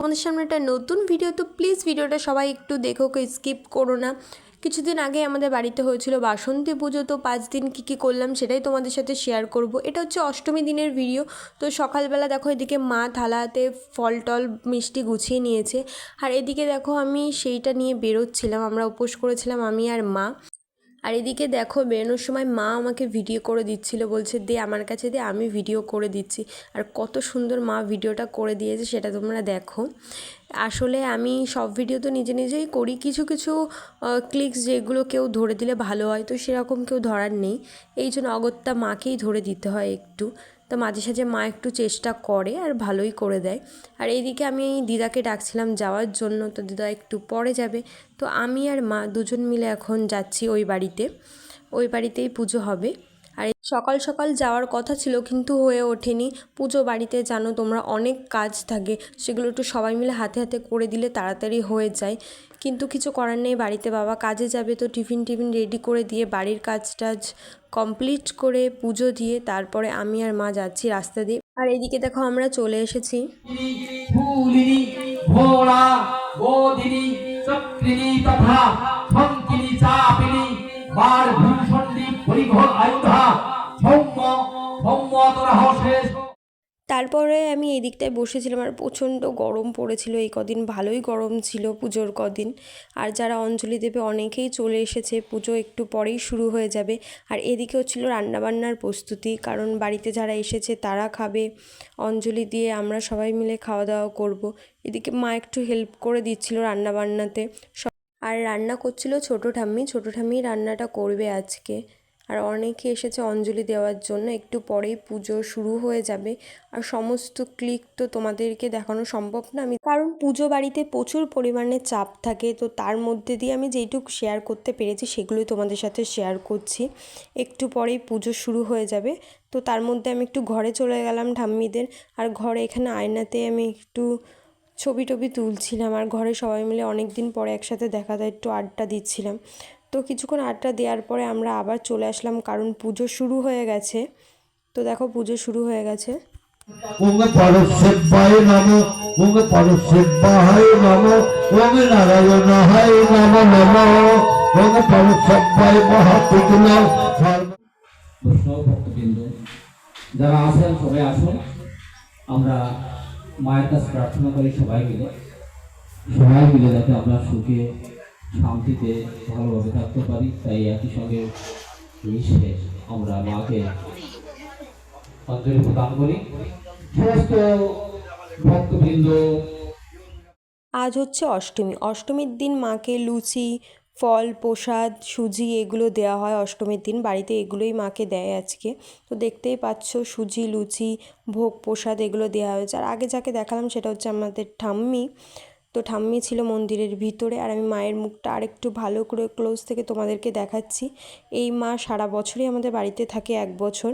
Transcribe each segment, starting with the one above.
তোমাদের সামনে একটা নতুন ভিডিও। তো প্লিজ ভিডিওটা সবাই একটু দেখো, স্কিপ করো না। কিছুদিন আগে আমাদের বাড়িতে হয়েছিল বাসন্তী পুজো, তো 5 দিন কী করলাম সেটাই তোমাদের সাথে শেয়ার করব। এটা হচ্ছে অষ্টমী দিনের ভিডিও। তো সকালবেলা দেখো এদিকে মা থালাতে ফল টল মিষ্টি গুছিয়ে নিয়েছে, আর এদিকে দেখো আমি সেইটা নিয়ে বেরোচ্ছিলাম। আমরা উপোস করেছিলাম আমি আর মা। আর এদিকে দেখো বেরোনোর সময় মা আমাকে ভিডিও করে দিচ্ছিল, বলছে দে আমার কাছে দে, আমি ভিডিও করে দিচ্ছি। আর কত সুন্দর মা ভিডিওটা করে দিয়েছে সেটা তোমরা দেখো। আসলে আমি সব ভিডিও তো নিজে নিজেই করি, কিছু কিছু ক্লিকস যেগুলো কেউ ধরে দিলে ভালো হয়, তো সেরকম কেউ ধরার নেই, এই জন্য অগত্যা মাকেই ধরে দিতে হয় একটু। তো মাঝে সাঝে মা একটু চেষ্টা করে আর ভালোই করে দেয়। আর এইদিকে আমি দিদাকে ডাকছিলাম যাওয়ার জন্য, তো দিদা একটু পরে যাবে। তো আমি আর মা দুজন মিলে এখন যাচ্ছি ওই বাড়িতেই পুজো হবে। আর সকাল সকাল যাওয়ার কথা ছিল কিন্তু হয়ে ওঠেনি। পুজো বাড়িতে জানো তোমরা অনেক কাজ থাকে, সেগুলো একটু সবাই মিলে হাতে হাতে করে দিলে তাড়াতাড়ি হয়ে যায়। কিন্তু কিছু করার নেই, বাড়িতে বাবা কাজে যাবে, তো টিফিন রেডি করে দিয়ে বাড়ির কাজ টাজ কমপ্লিট করে পুজো দিয়ে তারপরে আমি আর মা যাচ্ছি রাস্তা দিয়ে। আর এইদিকে দেখো আমরা চলে এসেছি। তারপরে আমি এই দিকটায় বসেছিলাম, আর প্রচণ্ড গরম পড়েছিল এই কদিন, ভালোই গরম ছিল পুজোর কদিন। আর যারা অঞ্জলি দেবে অনেকেই চলে এসেছে, পুজো একটু পরেই শুরু হয়ে যাবে। আর এদিকে হচ্ছিল রান্নাবান্নার প্রস্তুতি, কারণ বাড়িতে যারা এসেছে তারা খাবে, অঞ্জলি দিয়ে আমরা সবাই মিলে খাওয়া দাওয়া করব। এদিকে মা একটু হেল্প করে দিচ্ছিল রান্নাবান্নাতে। আর রান্না করছিল ছোটো ঠাম্মি রান্নাটা করবে আজকে। আর অনেকে এসেছে অঞ্জলি দেওয়ার জন্য, একটু পরেই পুজো শুরু হয়ে যাবে। আর সমস্ত ক্লিক তো তোমাদেরকে দেখানো সম্ভব না আমি, কারণ পুজো বাড়িতে প্রচুর পরিমাণে চাপ থাকে। তো তার মধ্যে দিয়ে আমি যেইটুকু শেয়ার করতে পেরেছি সেগুলোই তোমাদের সাথে শেয়ার করছি। একটু পরেই পুজো শুরু হয়ে যাবে, তো তার মধ্যে আমি একটু ঘরে চলে গেলাম ঠাম্মিদের। আর ঘরে এখানে আয়নাতে আমি একটু ছবি টবি তুলছিলাম, আর ঘরে সবাই মিলে অনেক দিন পরে একসাথে দেখা যায়, একটু আড্ডা দিচ্ছিলাম। তো কিছুক্ষণ আড্ডা দেওয়ার পরে আমরা আবার চলে আসলাম, কারণ পুজো শুরু হয়ে গেছে। তো দেখো পুজো শুরু হয়ে গেছে। ওং পরশেব্বায় নমঃ ওং পরশেব্বায় নমঃ ওং নারায়ণায় নমঃ নমঃ ওং পরশেব্বায় মহাপুতুলাম বৈষ্ণব ভক্তবৃন্দ যারা আছেন সবাই আসুন, আমরা মায়ের কাছে প্রার্থনা করি সবাই মিলে যাতে আমরা সুখে শান্তিতে ভালোভাবে থাকতে পারি। তাই একই সঙ্গে মিশে আমরা মাকে অঞ্জলি প্রদান করি। সমস্ত ভক্তবৃন্দ, আজ হচ্ছে অষ্টমীর দিন মাকে লুচি, ফল, প্রসাদ, সুজি এগুলো দেওয়া হয়। অষ্টমীর দিন বাড়িতে এগুলোই মাকে দেয় আজকে। তো দেখতেই পাচ্ছ সুজি, লুচি, ভোগ প্রসাদ এগুলো দেওয়া হয়েছে। আর আগে যাকে দেখালাম সেটা হচ্ছে আমাদের ঠাম্মি। তো ঠাম্মি ছিল মন্দিরের ভিতরে, আর আমি মায়ের মুখটা আরেকটু ভালো করে ক্লোজ থেকে তোমাদেরকে দেখাচ্ছি। এই মা সারা বছরই আমাদের বাড়িতে থাকে, 1 বছর।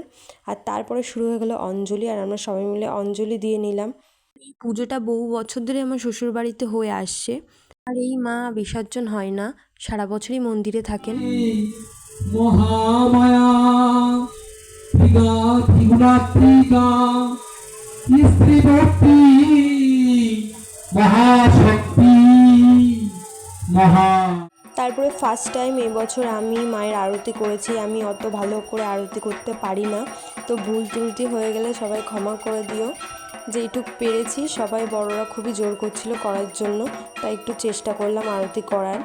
আর তারপরে শুরু হয়ে গেলো অঞ্জলি, আর আমরা সবাই মিলে অঞ্জলি দিয়ে নিলাম। এই পুজোটা বহু বছর ধরে আমার শ্বশুর বাড়িতে হয়ে আসছে। আর এই মা বিসর্জন হয় না, সারা বছরই মন্দিরে থাকেন। মহামায়া স্ত্রী ভক্তি মহাশক্তি মহা। তারপরে ফার্স্ট টাইম এবছর আমি মায়ের আরতি করেছি। আমি অত ভালো করে আরতি করতে পারি না, তো ভুল ত্রুটি হয়ে গেলে সবাই ক্ষমা করে দিও। যেইটুক পেরেছি, সবাই বড়রা খুবই জোর করছিল করার জন্য, তাই একটু চেষ্টা করলাম আরতি করার।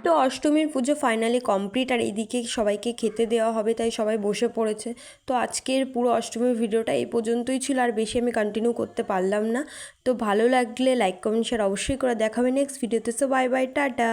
তো অষ্টমীর পুজো ফাইনালি কমপ্লিট, আর এইদিকে সবাইকে খেতে দেওয়া হবে, তাই সবাই বসে পড়েছে। তো আজকের পুরো অষ্টমীর ভিডিওটা এই পর্যন্তই ছিল, আর বেশি আমি কন্টিনিউ করতে পারলাম না। তো ভালো লাগলে লাইক কমেন্ট শেয়ার অবশ্যই করে, দেখাবে নেক্সট ভিডিওতে। So bye bye, tata.